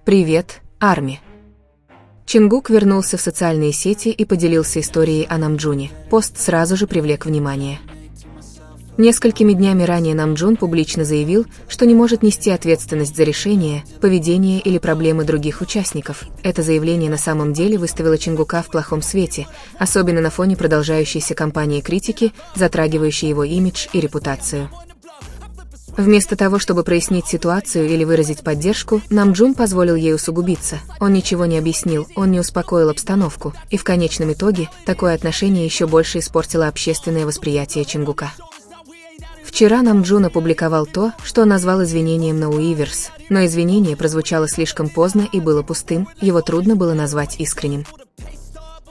Привет, Арми. Чингук вернулся в социальные сети и поделился историей о Намджуне. Пост сразу же привлек внимание. Несколькими днями ранее Намджун публично заявил, что не может нести ответственность за решения, поведение или проблемы других участников. Это заявление на самом деле выставило Чингука в плохом свете, особенно на фоне продолжающейся кампании критики, затрагивающей его имидж и репутацию. Вместо того, чтобы прояснить ситуацию или выразить поддержку, Намджун позволил ей усугубиться. Он ничего не объяснил, он не успокоил обстановку, и в конечном итоге такое отношение еще больше испортило общественное восприятие Чингука. Вчера Намджун опубликовал то, что он назвал извинением на Уиверс, но извинение прозвучало слишком поздно и было пустым, его трудно было назвать искренним.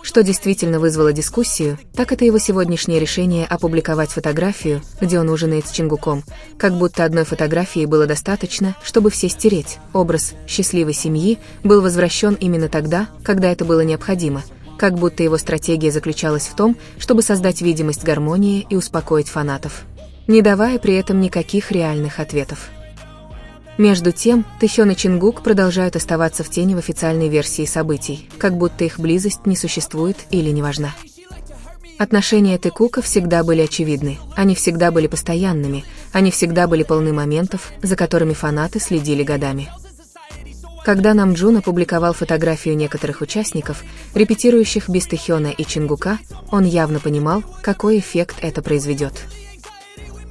Что действительно вызвало дискуссию, так это его сегодняшнее решение опубликовать фотографию, где он ужинает с Чингуком, как будто одной фотографии было достаточно, чтобы все стереть. Образ счастливой семьи был возвращен именно тогда, когда это было необходимо, как будто его стратегия заключалась в том, чтобы создать видимость гармонии и успокоить фанатов, не давая при этом никаких реальных ответов. Между тем, Тэхён и Чингук продолжают оставаться в тени в официальной версии событий, как будто их близость не существует или не важна. Отношения Тэкука всегда были очевидны, они всегда были постоянными, они всегда были полны моментов, за которыми фанаты следили годами. Когда Намджун опубликовал фотографию некоторых участников, репетирующих без Тэхёна и Чингука, он явно понимал, какой эффект это произведет.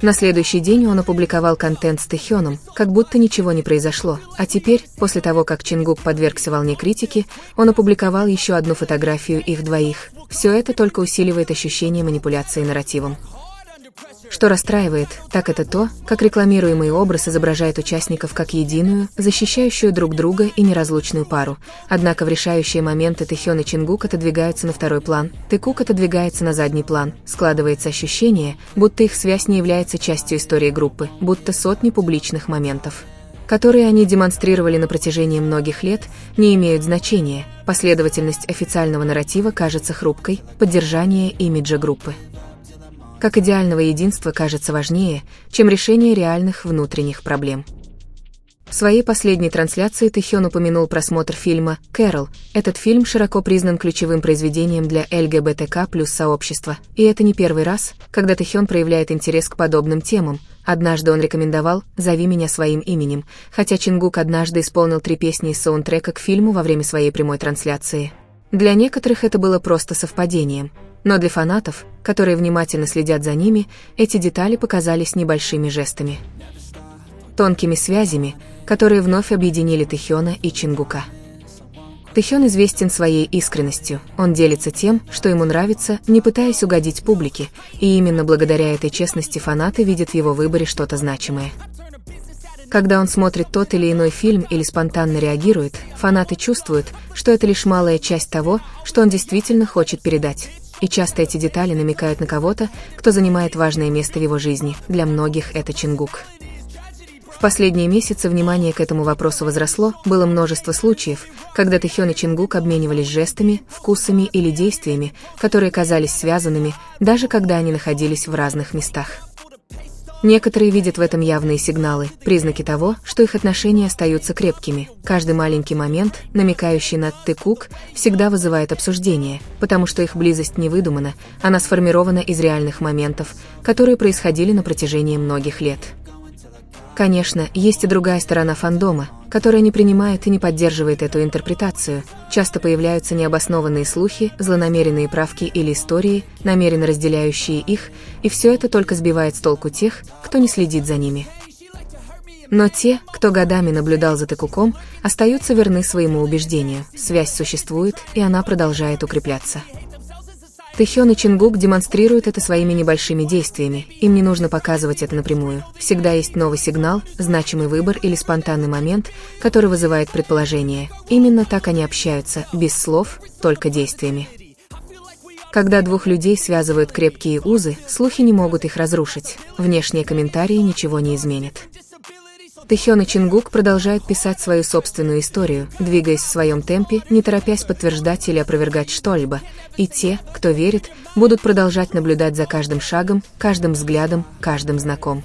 На следующий день он опубликовал контент с Тэхёном, как будто ничего не произошло, а теперь, после того, как Чингук подвергся волне критики, он опубликовал еще одну фотографию их двоих. Все это только усиливает ощущение манипуляции нарративом. Что расстраивает, так это то, как рекламируемый образ изображает участников как единую, защищающую друг друга и неразлучную пару. Однако в решающие моменты Тэхён и Чингук отодвигаются на второй план, Тэкук отодвигается на задний план. Складывается ощущение, будто их связь не является частью истории группы, будто сотни публичных моментов, которые они демонстрировали на протяжении многих лет, не имеют значения. Последовательность официального нарратива кажется хрупкой, поддержание имиджа группы как идеального единства кажется важнее, чем решение реальных внутренних проблем. В своей последней трансляции Тэхён упомянул просмотр фильма «Кэрол». Этот фильм широко признан ключевым произведением для ЛГБТК+ сообщества, и это не первый раз, когда Тэхён проявляет интерес к подобным темам. Однажды он рекомендовал «Зови меня своим именем», хотя Чингук однажды исполнил 3 песни из саундтрека к фильму во время своей прямой трансляции. Для некоторых это было просто совпадением, но для фанатов, которые внимательно следят за ними, эти детали показались небольшими жестами, тонкими связями, которые вновь объединили Тэхёна и Чингука. Тэхён известен своей искренностью, он делится тем, что ему нравится, не пытаясь угодить публике, и именно благодаря этой честности фанаты видят в его выборе что-то значимое. Когда он смотрит тот или иной фильм или спонтанно реагирует, фанаты чувствуют, что это лишь малая часть того, что он действительно хочет передать. И часто эти детали намекают на кого-то, кто занимает важное место в его жизни. Для многих это Чингук. В последние месяцы внимание к этому вопросу возросло, было множество случаев, когда Тэхён и Чингук обменивались жестами, вкусами или действиями, которые казались связанными, даже когда они находились в разных местах. Некоторые видят в этом явные сигналы, признаки того, что их отношения остаются крепкими. Каждый маленький момент, намекающий на Тэкук, всегда вызывает обсуждение, потому что их близость не выдумана, она сформирована из реальных моментов, которые происходили на протяжении многих лет. Конечно, есть и другая сторона фандома, которая не принимает и не поддерживает эту интерпретацию. Часто появляются необоснованные слухи, злонамеренные правки или истории, намеренно разделяющие их, и все это только сбивает с толку тех, кто не следит за ними. Но те, кто годами наблюдал за Тэкуком, остаются верны своему убеждению. Связь существует, и она продолжает укрепляться. Тэхён и Чингук демонстрируют это своими небольшими действиями, им не нужно показывать это напрямую. Всегда есть новый сигнал, значимый выбор или спонтанный момент, который вызывает предположение. Именно так они общаются, без слов, только действиями. Когда двух людей связывают крепкие узы, слухи не могут их разрушить, внешние комментарии ничего не изменят. Тэхён и Чингук продолжают писать свою собственную историю, двигаясь в своем темпе, не торопясь подтверждать или опровергать что-либо, и те, кто верит, будут продолжать наблюдать за каждым шагом, каждым взглядом, каждым знаком.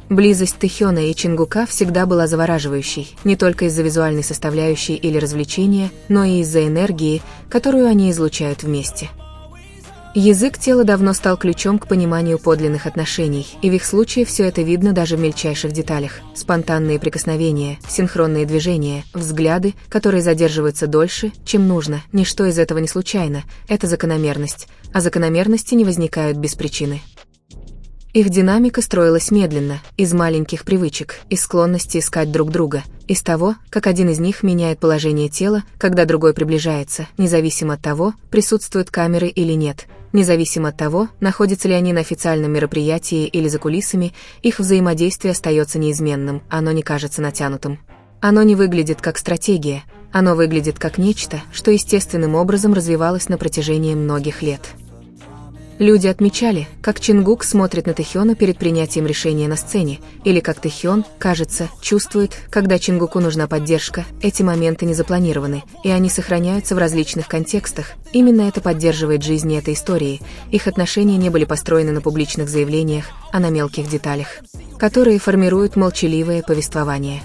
Близость Тэхёна и Чингука всегда была завораживающей, не только из-за визуальной составляющей или развлечения, но и из-за энергии, которую они излучают вместе. Язык тела давно стал ключом к пониманию подлинных отношений, и в их случае все это видно даже в мельчайших деталях. Спонтанные прикосновения, синхронные движения, взгляды, которые задерживаются дольше, чем нужно. Ничто из этого не случайно, это закономерность, а закономерности не возникают без причины. Их динамика строилась медленно, из маленьких привычек, из склонности искать друг друга, из того, как один из них меняет положение тела, когда другой приближается, независимо от того, присутствуют камеры или нет, независимо от того, находятся ли они на официальном мероприятии или за кулисами, их взаимодействие остается неизменным, оно не кажется натянутым. Оно не выглядит как стратегия, оно выглядит как нечто, что естественным образом развивалось на протяжении многих лет. Люди отмечали, как Чингук смотрит на Тэхёна перед принятием решения на сцене, или как Тэхён, кажется, чувствует, когда Чингуку нужна поддержка. Эти моменты не запланированы, и они сохраняются в различных контекстах. Именно это поддерживает жизни этой истории. Их отношения не были построены на публичных заявлениях, а на мелких деталях, которые формируют молчаливое повествование.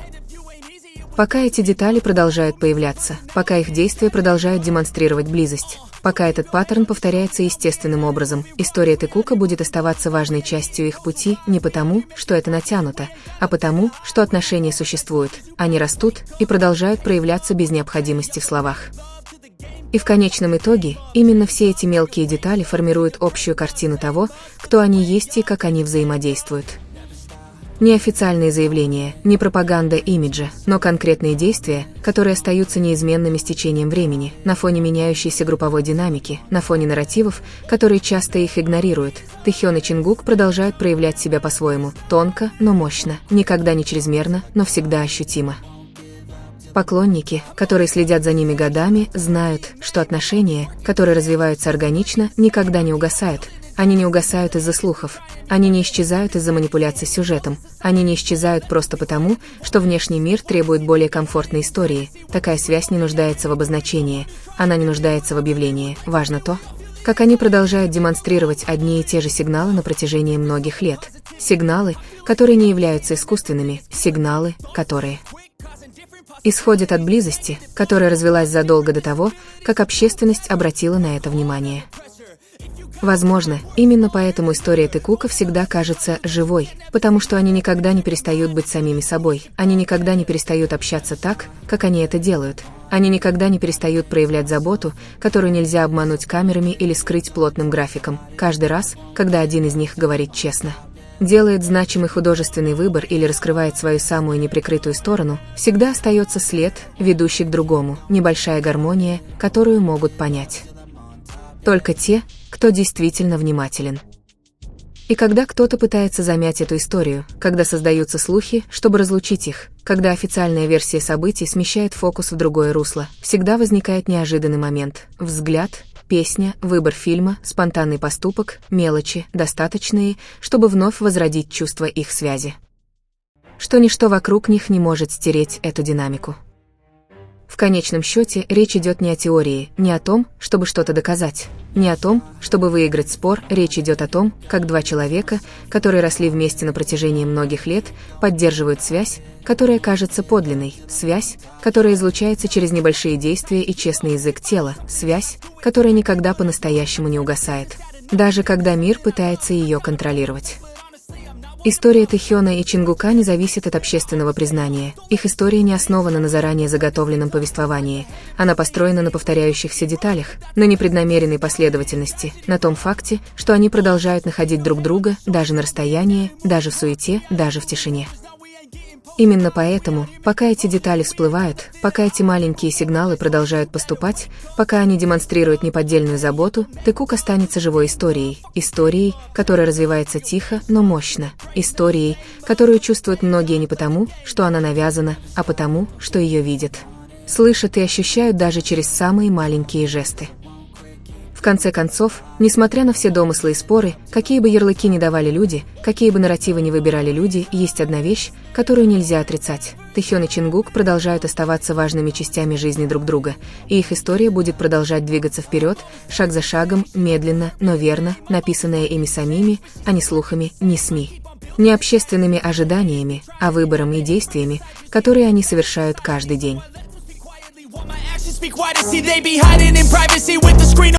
Пока эти детали продолжают появляться, пока их действия продолжают демонстрировать близость, пока этот паттерн повторяется естественным образом, история Тэкука будет оставаться важной частью их пути не потому, что это натянуто, а потому, что отношения существуют, они растут и продолжают проявляться без необходимости в словах. И в конечном итоге, именно все эти мелкие детали формируют общую картину того, кто они есть и как они взаимодействуют. Не официальные заявления, не пропаганда имиджа, но конкретные действия, которые остаются неизменными с течением времени, на фоне меняющейся групповой динамики, на фоне нарративов, которые часто их игнорируют. Тэхён и Чингук продолжают проявлять себя по-своему, тонко, но мощно, никогда не чрезмерно, но всегда ощутимо. Поклонники, которые следят за ними годами, знают, что отношения, которые развиваются органично, никогда не угасают. Они не угасают из-за слухов, они не исчезают из-за манипуляций сюжетом, они не исчезают просто потому, что внешний мир требует более комфортной истории. Такая связь не нуждается в обозначении, она не нуждается в объявлении. Важно то, как они продолжают демонстрировать одни и те же сигналы на протяжении многих лет. Сигналы, которые не являются искусственными, сигналы, которые исходят от близости, которая развилась задолго до того, как общественность обратила на это внимание. Возможно, именно поэтому история Тэкука всегда кажется живой, потому что они никогда не перестают быть самими собой, они никогда не перестают общаться так, как они это делают, они никогда не перестают проявлять заботу, которую нельзя обмануть камерами или скрыть плотным графиком, каждый раз, когда один из них говорит честно, делает значимый художественный выбор или раскрывает свою самую неприкрытую сторону, всегда остается след, ведущий к другому, небольшая гармония, которую могут понять только те, кто действительно внимателен. И когда кто-то пытается замять эту историю, когда создаются слухи, чтобы разлучить их, когда официальная версия событий смещает фокус в другое русло, всегда возникает неожиданный момент. Взгляд, песня, выбор фильма, спонтанный поступок, мелочи, достаточные, чтобы вновь возродить чувство их связи. Что ничто вокруг них не может стереть эту динамику. В конечном счете, речь идет не о теории, не о том, чтобы что-то доказать, не о том, чтобы выиграть спор, речь идет о том, как два человека, которые росли вместе на протяжении многих лет, поддерживают связь, которая кажется подлинной, связь, которая излучается через небольшие действия и честный язык тела, связь, которая никогда по-настоящему не угасает, даже когда мир пытается ее контролировать. История Тэхёна и Чингука не зависит от общественного признания. Их история не основана на заранее заготовленном повествовании. Она построена на повторяющихся деталях, на непреднамеренной последовательности, на том факте, что они продолжают находить друг друга даже на расстоянии, даже в суете, даже в тишине. Именно поэтому, пока эти детали всплывают, пока эти маленькие сигналы продолжают поступать, пока они демонстрируют неподдельную заботу, Тэкук останется живой историей, историей, которая развивается тихо, но мощно, историей, которую чувствуют многие не потому, что она навязана, а потому, что ее видят, слышат и ощущают даже через самые маленькие жесты. В конце концов, несмотря на все домыслы и споры, какие бы ярлыки ни давали люди, какие бы нарративы ни выбирали люди, есть одна вещь, которую нельзя отрицать. Тэхён и Чингук продолжают оставаться важными частями жизни друг друга, и их история будет продолжать двигаться вперед, шаг за шагом, медленно, но верно, написанная ими самими, а не слухами, не СМИ. Не общественными ожиданиями, а выбором и действиями, которые они совершают каждый день.